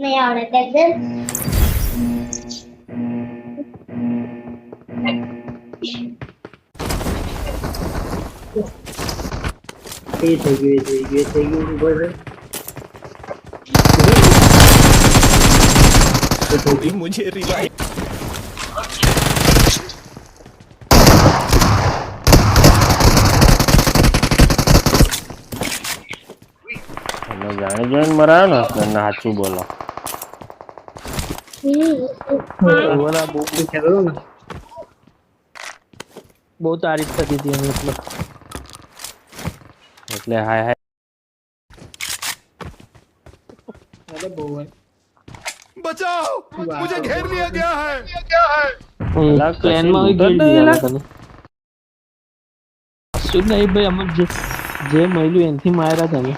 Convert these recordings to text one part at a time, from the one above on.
નહીં આવડે દેખ એ થઈ ગયું ઉભો રહે कोई मुझे रिवाइव જાણી જોઈને મરાયો ને હસબન્ડ સાચું બોલો ઓલા બહુ ખેલો ને બહુ તારીફ થતી હતી એની એટલે હાય હાય અરે બહુ बचाओ मुझे घेर लिया गया है પ્લેન માં કશું ગઈ ઉધર દીધા તને શું નહીં ભાઈ અમર જે મળ્યું એનથી માર્યા તમે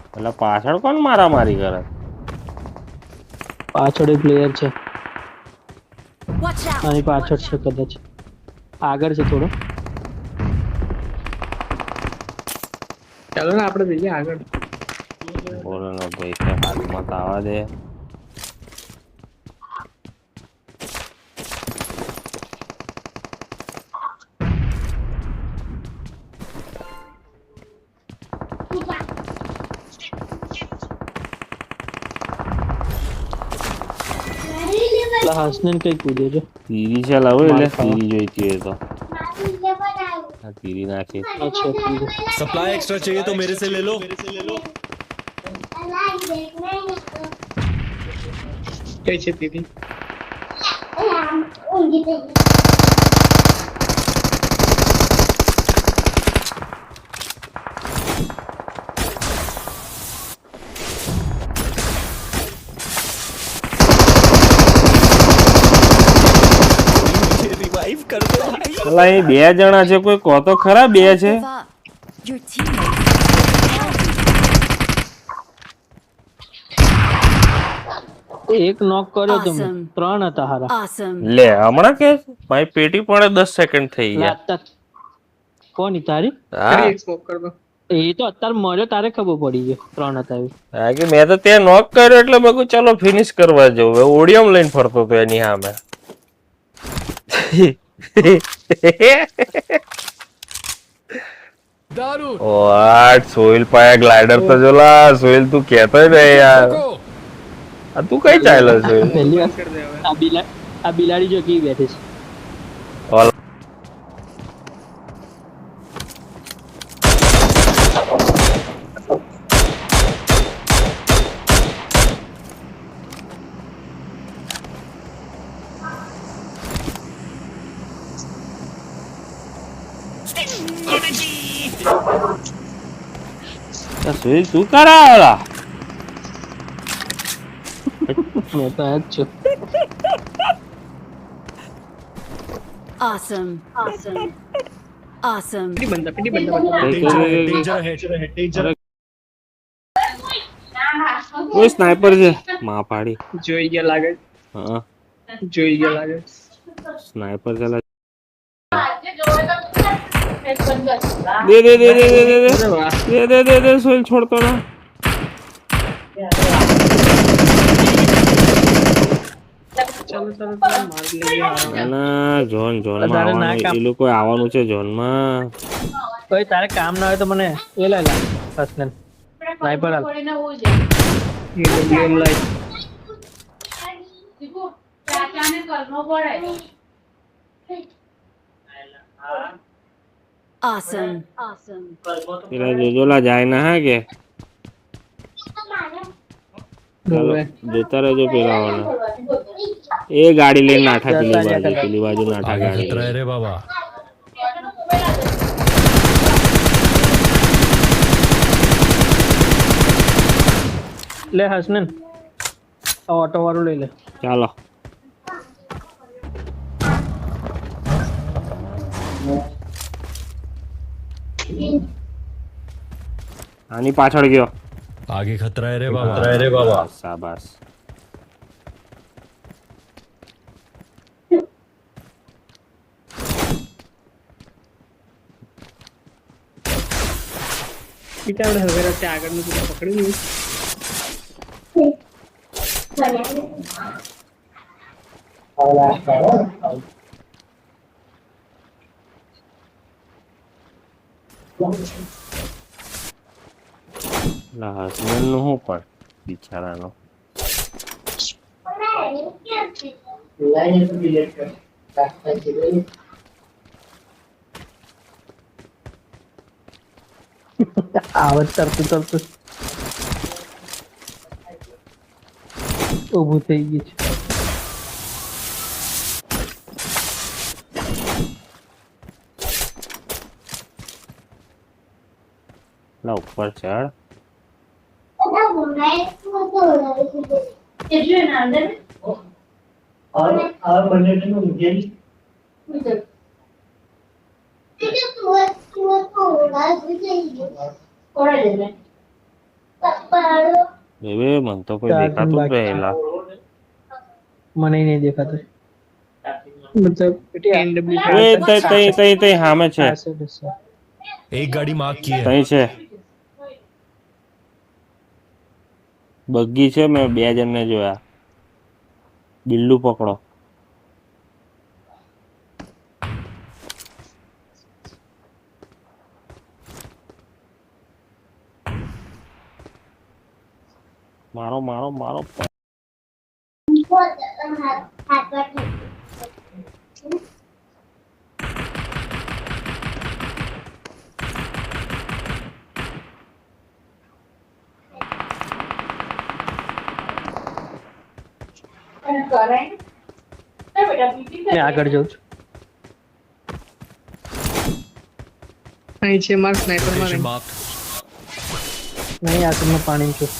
એટલે પાછળ કોણ મારામારી કરે પાછળ એક પ્લેયર છે Watch out! આની પાછળ છે કદાચ આગળ છે થોડો ચાલો ને આપણે જઈએ આગળ બોલો ને ભાઈ કે હાથમાં તો આવવા દે હાસને કઈ કૂદે છે તીરી છે લાવો એટલે માર ખાવા. તીરી જોઈતી હોય તો આ તીરી નાખી અચ્છા કૂદે सप्लाई एक्स्ट्रा चाहिए तो मेरे से ले लो કઈ છે દીદી मुझे रिवाइव कर दो भाई પેલા અહીં બે જણા છે કોઈ કહો તો ખરા બે છે Give up. Your teammates. એક નોક કર્યો તમે Awesome. ત્રણ હતા હારા Awesome. લે હમણાં કે મારી પેટી પણ 10 સેકન્ડ થઈ ગયા લાગતા કોની તારી હા એ તો અત્યારે મર્યો તારે ખબર પડી ગઈ ત્રણ હતા એવું હા કે મેં તો ત્યાં નોક કર્યો એટલે મેં કીધું ચાલો ફિનિશ કરવા જવું ઓડિયમ લઈને ફરતો હતો એની સામે दारू વાટ સોહિલ પાયા ગ્લાઇડર તો જોલા સોહિલ તું કહેતો ને યાર આ તું કઈ ચાલ્યો સોહિલ પહેલી વાર આ બિલાડી જો કેવી બેઠી છે સોહિલ તું કરાવેલા મેં તો આ જ છું Awesome. Awesome. Awesome. કોઈ સ્નાઈપર છે માં પાડી જોઈ ગયા લાગે હા જોઈ ગયા લાગે સ્નાઈપર ચાલે દે દે દે દે દે દે દે અરે વાહ દે દે દે દે સોહિલ છોડતો ના ચાલો ચાલો ચાલો માર લઈએ ના ના ઝોન ઝોનમાં તારે ના આવવાનું કાપ. એ લોકો આવવાનું છે ઝોનમાં કોઈ તારે કામ ના હોય તો મને એ લઈ લા હસનન સ્નાઈપર હાલ ગેમ લાઈ Awesome. Awesome. પેલા જોજોલા જાય ના હા કે ચાલો જોતા રહેજો પેલા વાળા એ ગાડી લઈને નાઠા પેલી બાજુ નાઠા ગાડી લઈને. रे बाबा લે હસનન આ ઓટો વાળું લઈ લે ચાલો આની પાછળ ગયો आगे खतरा है रे बाबा શાબાશ પીટા આપણે હવે રસ્તે આગળનું પેલું પકડી લઈએ. હસબન્ડ નું શું પણ બિચારાનો આવત તરતું તરતું ઊભું થઈ ગયું છે. ના ઉપર ચડ બેબે મન તો કોઈ દેખાતું જ રહેલા મને નહીં દેખાતું. મતલબ NW તઈ સામે છે एक गाड़ी मार्क की है તઈ છે બગ્ગી છે મેં 2 જણને જોયા બિલ્લુ પકડો મારો મારો મારો મેં આગળ જાઉં છું. અહીં છે માર સ્નાઈપર लोकेशन મારે. मार्क्ड નહીં આગળમાં પાણી છું.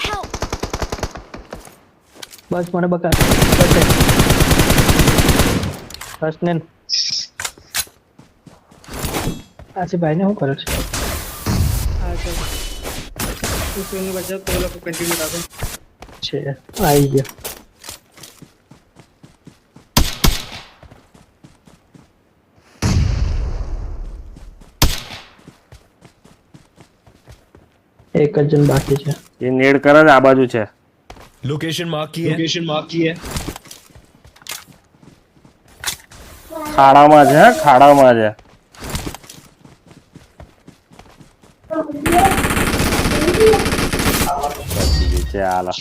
Help! બસ મને બકા ફર્સ્ટ ને આસિફભાઈને શું કરે છે? હા ચાલ તું કોઈને બચાવ તો એ લોકો કન્ટિન્યુ રાખો. છે આવી ગયા. એક જ જણ બાકી છે. એ નેડ કરે જ આ બાજુ છે लोकेशन मार्क की है ખાડામાં છે હે, ખાડામાં છે ચાલો